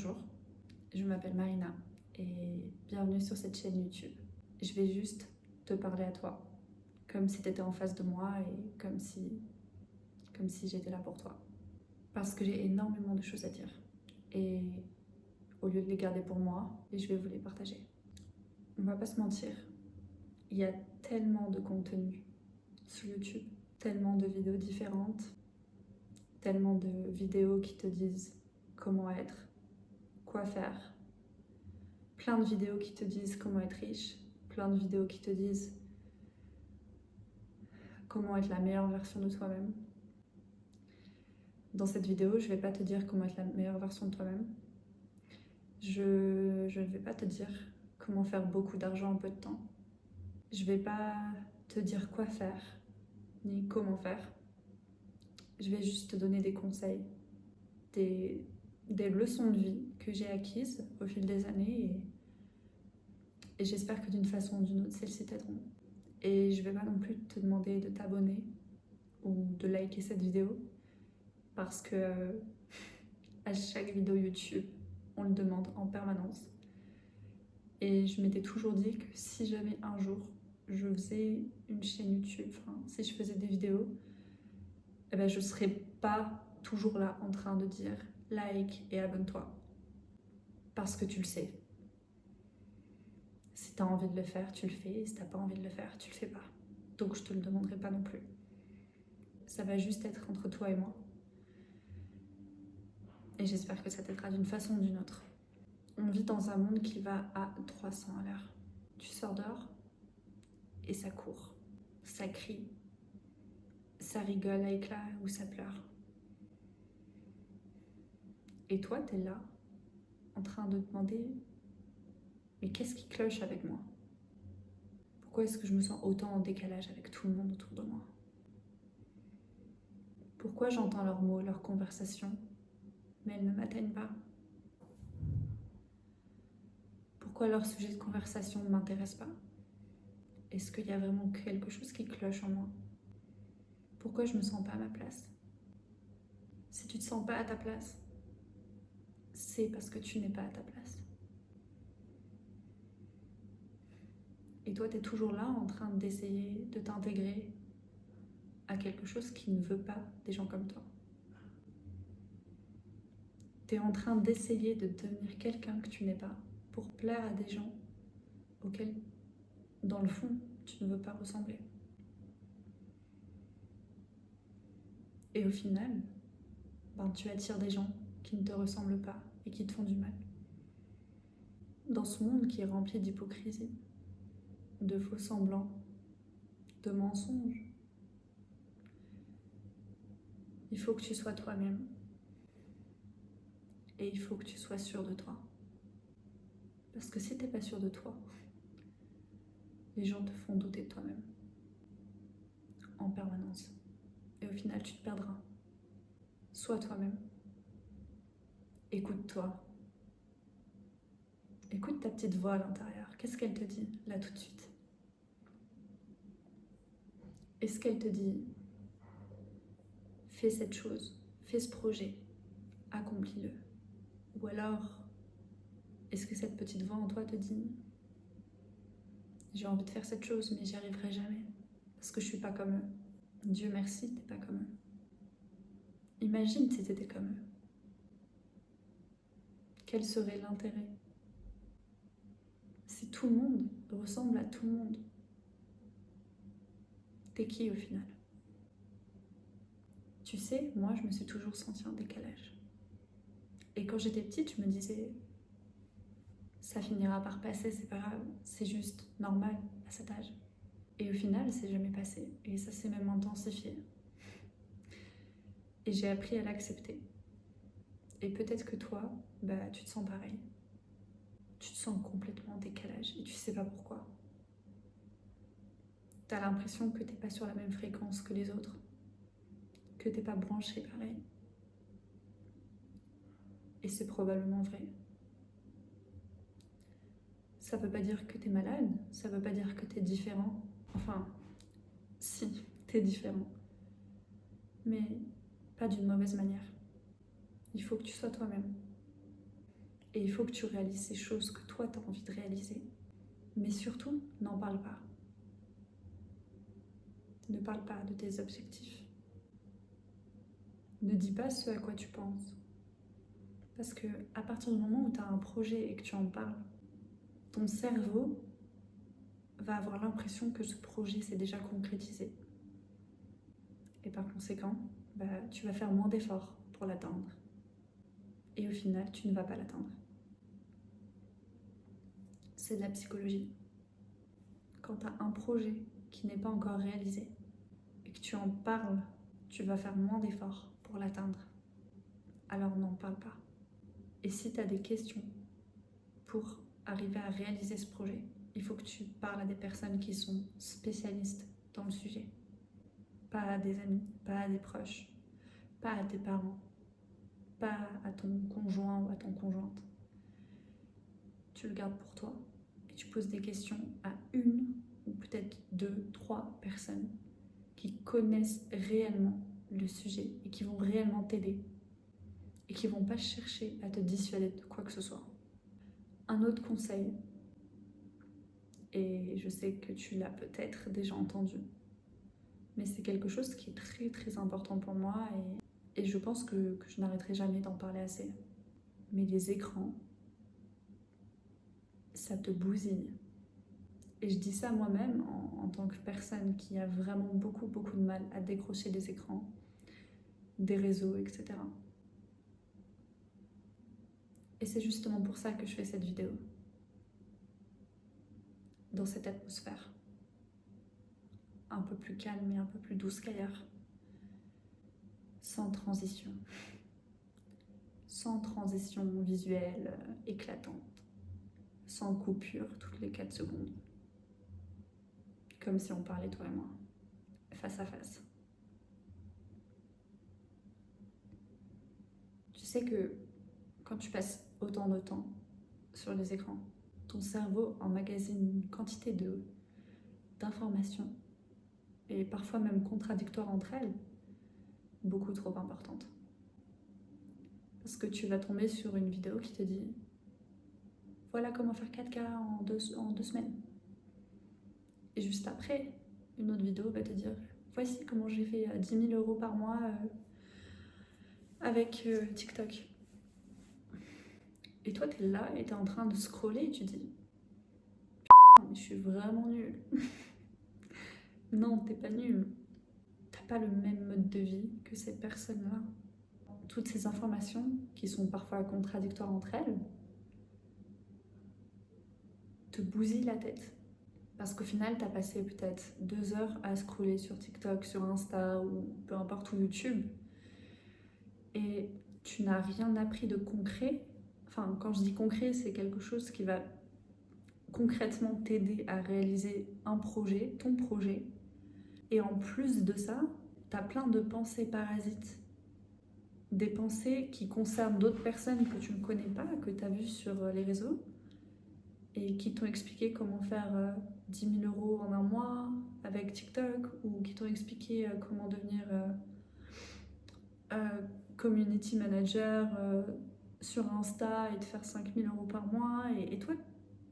Bonjour, je m'appelle Marina et bienvenue sur cette chaîne YouTube. Je vais juste te parler à toi, comme si tu étais en face de moi et comme si j'étais là pour toi. Parce que j'ai énormément de choses à dire et au lieu de les garder pour moi, je vais vous les partager. On va pas se mentir, il y a tellement de contenu sur YouTube, tellement de vidéos différentes, tellement de vidéos qui te disent comment être, quoi faire. Plein de vidéos qui te disent comment être riche, plein de vidéos qui te disent comment être la meilleure version de toi-même. Dans cette vidéo, je ne vais pas te dire comment être la meilleure version de toi-même. Je ne vais pas te dire comment faire beaucoup d'argent en peu de temps. Je ne vais pas te dire quoi faire, ni comment faire. Je vais juste te donner des conseils, des leçons de vie que j'ai acquises au fil des années et j'espère que d'une façon ou d'une autre, celles-ci t'aideront. Et je ne vais pas non plus te demander de t'abonner ou de liker cette vidéo parce que à chaque vidéo YouTube, on le demande en permanence. Et je m'étais toujours dit que si jamais un jour je faisais une chaîne YouTube, si je faisais des vidéos, eh ben je ne serais pas toujours là en train de dire like et abonne-toi. Parce que tu le sais. Si tu as envie de le faire, tu le fais. Et si tu n'as pas envie de le faire, tu le fais pas. Donc je te le demanderai pas non plus. Ça va juste être entre toi et moi. Et j'espère que ça t'aidera d'une façon ou d'une autre. On vit dans un monde qui va à 300 à l'heure. Tu sors dehors et ça court, ça crie, ça rigole à éclats ou ça pleure. Et toi, t'es là, en train de te demander mais qu'est-ce qui cloche avec moi? Pourquoi est-ce que je me sens autant en décalage avec tout le monde autour de moi? Pourquoi j'entends leurs mots, leurs conversations, mais elles ne m'atteignent pas? Pourquoi leur sujet de conversation ne m'intéresse pas? Est-ce qu'il y a vraiment quelque chose qui cloche en moi? Pourquoi je me sens pas à ma place? Si tu te sens pas à ta place, c'est parce que tu n'es pas à ta place. Et toi, tu es toujours là en train d'essayer de t'intégrer à quelque chose qui ne veut pas des gens comme toi. Tu es en train d'essayer de devenir quelqu'un que tu n'es pas pour plaire à des gens auxquels, dans le fond, tu ne veux pas ressembler. Et au final, tu attires des gens qui ne te ressemblent pas et qui te font du mal. Dans ce monde qui est rempli d'hypocrisie, de faux semblants, de mensonges, il faut que tu sois toi-même. Et il faut que tu sois sûr de toi. Parce que si tu n'es pas sûr de toi, les gens te font douter de toi-même. En permanence. Et au final, tu te perdras. Sois toi-même. Écoute-toi. Écoute ta petite voix à l'intérieur. Qu'est-ce qu'elle te dit, là, tout de suite? Est-ce qu'elle te dit fais cette chose, fais ce projet, accomplis-le? Ou alors, est-ce que cette petite voix en toi te dit j'ai envie de faire cette chose, mais j'y arriverai jamais, parce que je suis pas comme eux. Dieu merci, t'es pas comme eux. Imagine si t'étais comme eux. Quel serait l'intérêt? Si tout le monde ressemble à tout le monde, t'es qui au final? Tu sais, moi je me suis toujours sentie en décalage. Et quand j'étais petite, je me disais ça finira par passer, c'est pas grave, c'est juste normal à cet âge. Et au final, c'est jamais passé. Et ça s'est même intensifié. Et j'ai appris à l'accepter. Et peut-être que toi, tu te sens pareil. Tu te sens complètement en décalage et tu sais pas pourquoi. T'as l'impression que t'es pas sur la même fréquence que les autres, que t'es pas branché pareil. Et c'est probablement vrai. Ça veut pas dire que t'es malade, ça veut pas dire que t'es différent. Enfin, si, t'es différent. Mais pas d'une mauvaise manière. Il faut que tu sois toi-même. Et il faut que tu réalises ces choses que toi, tu as envie de réaliser. Mais surtout, n'en parle pas. Ne parle pas de tes objectifs. Ne dis pas ce à quoi tu penses. Parce que à partir du moment où tu as un projet et que tu en parles, ton cerveau va avoir l'impression que ce projet s'est déjà concrétisé. Et par conséquent, tu vas faire moins d'efforts pour l'atteindre. Et au final, tu ne vas pas l'atteindre. C'est de la psychologie. Quand tu as un projet qui n'est pas encore réalisé et que tu en parles, tu vas faire moins d'efforts pour l'atteindre. Alors n'en parle pas. Et si tu as des questions pour arriver à réaliser ce projet, il faut que tu parles à des personnes qui sont spécialistes dans le sujet. Pas à des amis, pas à des proches, pas à tes parents, pas à ton conjoint ou à ton conjointe. Tu le gardes pour toi et tu poses des questions à une ou peut-être 2, 3 personnes qui connaissent réellement le sujet et qui vont réellement t'aider et qui vont pas chercher à te dissuader de quoi que ce soit. Un autre conseil, et je sais que tu l'as peut-être déjà entendu, mais c'est quelque chose qui est très très important pour moi et je pense que je n'arrêterai jamais d'en parler assez. Mais les écrans, ça te bousille. Et je dis ça moi-même en tant que personne qui a vraiment beaucoup de mal à décrocher des écrans, des réseaux, etc. Et c'est justement pour ça que je fais cette vidéo. Dans cette atmosphère. Un peu plus calme et un peu plus douce qu'ailleurs. Sans transition. Sans transition visuelle éclatante. Sans coupure toutes les 4 secondes. Comme si on parlait toi et moi. Face à face. Tu sais que quand tu passes autant de temps sur les écrans, ton cerveau emmagasine une quantité d'informations, et parfois même contradictoires entre elles, beaucoup trop importante. Parce que tu vas tomber sur une vidéo qui te dit « Voilà comment faire 4K en 2 semaines ». Et juste après, une autre vidéo va te dire « Voici comment j'ai fait 10 000 € par mois avec TikTok ». Et toi, tu es là et tu es en train de scroller et tu dis « Mais je suis vraiment nulle ». Non, t'es pas nul. T'as pas le même mode de vie que ces personnes-là. Toutes ces informations, qui sont parfois contradictoires entre elles, te bousillent la tête. Parce qu'au final, t'as passé peut-être 2 heures à scroller sur TikTok, sur Insta ou peu importe où, YouTube, et tu n'as rien appris de concret. Enfin, quand je dis concret, c'est quelque chose qui va concrètement t'aider à réaliser un projet, ton projet. Et en plus de ça, t'as plein de pensées parasites. Des pensées qui concernent d'autres personnes que tu ne connais pas, que tu as vues sur les réseaux, et qui t'ont expliqué comment faire 10 000 € en un mois avec TikTok, ou qui t'ont expliqué comment devenir community manager sur Insta et de faire 5 000 € par mois. Et toi,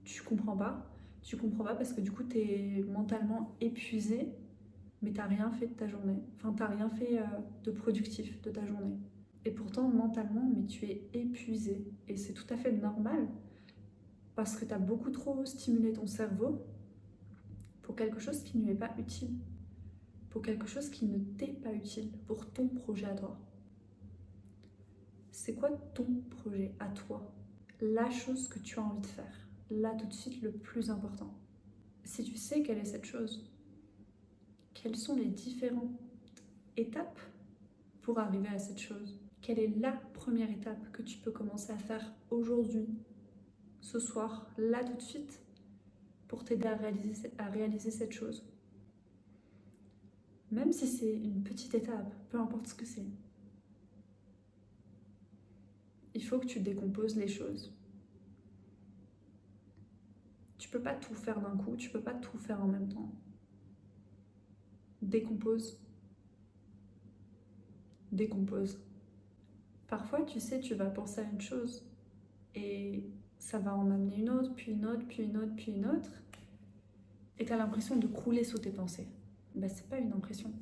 tu comprends pas. Tu comprends pas parce que du coup, tu es mentalement épuisé, mais t'as rien fait de ta journée. Enfin, t'as rien fait de productif de ta journée. Et pourtant, mentalement, mais tu es épuisé. Et c'est tout à fait normal parce que tu as beaucoup trop stimulé ton cerveau pour quelque chose qui ne lui est pas utile. Pour quelque chose qui ne t'est pas utile, pour ton projet à toi. C'est quoi ton projet à toi? La chose que tu as envie de faire. Là, tout de suite, le plus important. Si tu sais quelle est cette chose, quelles sont les différentes étapes pour arriver à cette chose? Quelle est la première étape que tu peux commencer à faire aujourd'hui, ce soir, là tout de suite, pour t'aider à réaliser cette chose? Même si c'est une petite étape, peu importe ce que c'est. Il faut que tu décomposes les choses. Tu peux pas tout faire d'un coup, tu peux pas tout faire en même temps. Décompose. Décompose. Parfois, tu sais, tu vas penser à une chose Et ça va en amener une autre, puis une autre, puis une autre, puis une autre. Et tu as l'impression de crouler sous tes pensées. Ben, c'est pas une impression.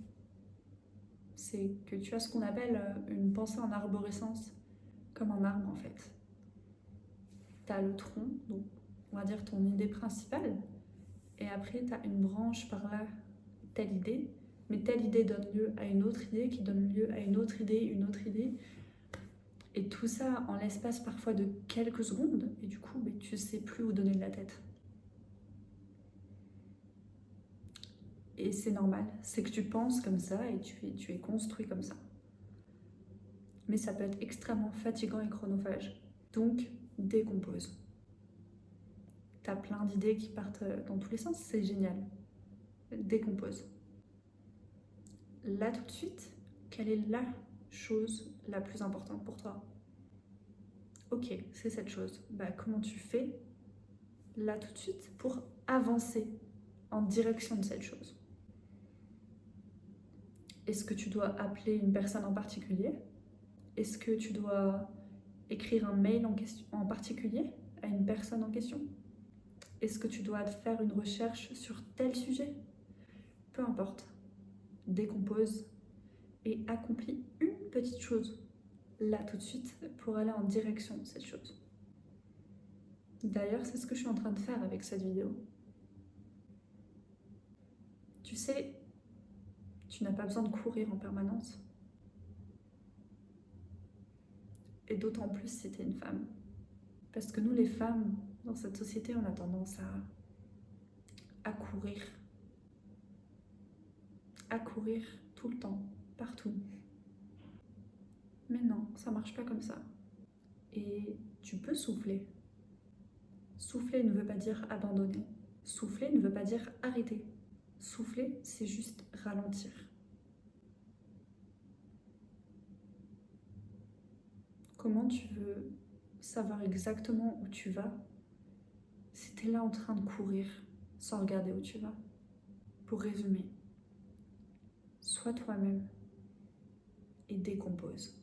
C'est que tu as ce qu'on appelle une pensée en arborescence, comme un arbre en fait. Tu as le tronc, donc on va dire ton idée principale, et après tu as une branche par là, telle idée, mais telle idée donne lieu à une autre idée qui donne lieu à une autre idée, une autre idée. Et tout ça en l'espace parfois de quelques secondes, et du coup, tu sais plus où donner de la tête. Et c'est normal, c'est que tu penses comme ça et tu es construit comme ça. Mais ça peut être extrêmement fatigant et chronophage. Donc, décompose. T'as plein d'idées qui partent dans tous les sens, c'est génial. Décompose. Là tout de suite, quelle est la chose la plus importante pour toi? Ok, c'est cette chose. Comment tu fais là tout de suite pour avancer en direction de cette chose? Est-ce que tu dois appeler une personne en particulier? Est-ce que tu dois écrire un mail en particulier à une personne en question? Est-ce que tu dois faire une recherche sur tel sujet? Peu importe. Décompose et accomplis une petite chose là tout de suite pour aller en direction de cette chose. D'ailleurs, c'est ce que je suis en train de faire avec cette vidéo. Tu sais, tu n'as pas besoin de courir en permanence. Et d'autant plus si tu es une femme. Parce que nous, les femmes, dans cette société, on a tendance à courir. À courir tout le temps, partout. Mais non, ça marche pas comme ça. Et tu peux souffler. Souffler ne veut pas dire abandonner. Souffler ne veut pas dire arrêter. Souffler, c'est juste ralentir. Comment tu veux savoir exactement où tu vas si tu es là en train de courir sans regarder où tu vas? Pour résumer, sois toi-même et décompose.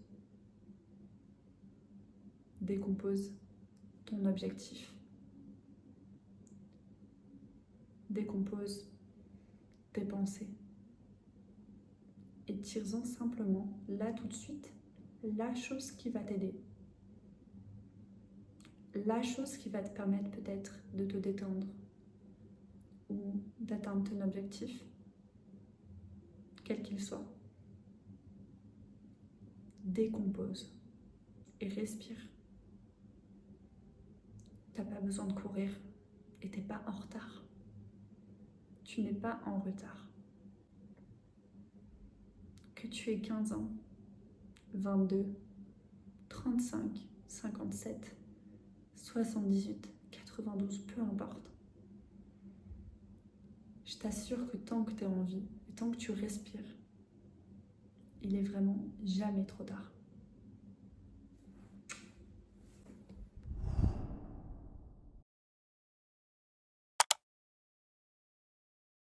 Décompose ton objectif. Décompose tes pensées. Et tire-en simplement, là tout de suite, la chose qui va t'aider. La chose qui va te permettre peut-être de te détendre ou d'atteindre ton objectif, quel qu'il soit. Décompose et respire. T'as pas besoin de courir et t'es pas en retard. Tu n'es pas en retard. Que tu aies 15 ans, 22, 35, 57, 78, 92, peu importe. Je t'assure que tant que tu es en vie et tant que tu respires, il est vraiment jamais trop tard.